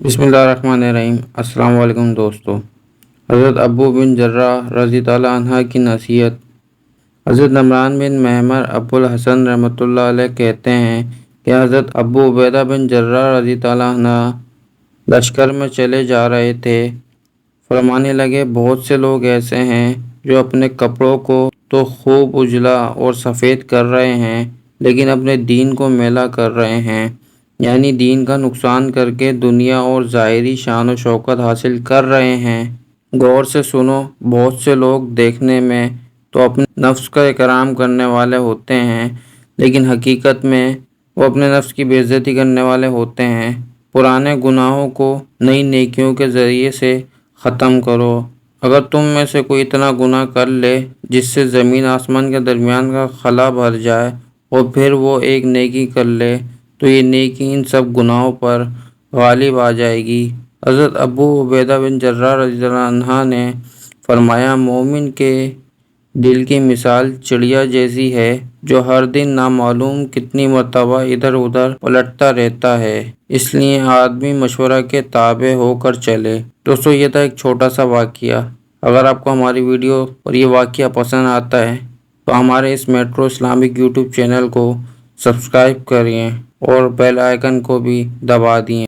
बिस्मिल्लाहिर्रहमानिर्रहीम। अस्सलाम वालेकुम दोस्तों। हज़रत अबू बिन जर्राह रज़ी ताला अन्हा की नसीहत। हज़रत नमरान बिन महमर अबुल हसन रहमतुल्लाह अलैह कहते हैं कि हज़रत अबू उबैदा बिन जर्राह रज़ी ताला अन्हा लश्कर में चले जा रहे थे। फरमाने लगे, बहुत से लोग ऐसे हैं जो अपने कपड़ों को तो खूब उजला और सफ़ेद कर रहे हैं, लेकिन अपने दीन को मैला कर रहे हैं, यानी दीन का नुकसान करके दुनिया और ज़ाहिरी शान व शौकत हासिल कर रहे हैं। गौर से सुनो, बहुत से लोग देखने में तो अपने नफ्स का इकराम करने वाले होते हैं, लेकिन हकीकत में वो अपने नफ्स की बेइज्जती करने वाले होते हैं। पुराने गुनाहों को नई नेकियों के ज़रिए से ख़त्म करो। अगर तुम में से कोई इतना गुनाह कर ले जिससे ज़मीन आसमान के दरमियान का खला भर जाए और फिर वो एक नेकी कर ले, तो ये नेकी इन सब गुनाहों पर गालिब आ जाएगी। हज़रत अबू उबैदा बिन जर्राह रज़ियल्लाहु अन्हा ने फरमाया, मोमिन के दिल की मिसाल चिड़िया जैसी है जो हर दिन नामालूम कितनी मरतबा इधर उधर पलटता रहता है, इसलिए आदमी मशवरा के ताबे होकर चले। दोस्तों, ये था एक छोटा सा वाक़या। अगर आपको हमारी वीडियो और ये वाक़या पसंद आता है तो हमारे इस मेट्रो इस्लामिक यूट्यूब चैनल को सब्सक्राइब करिए और बेल आइकन को भी दबा दिए।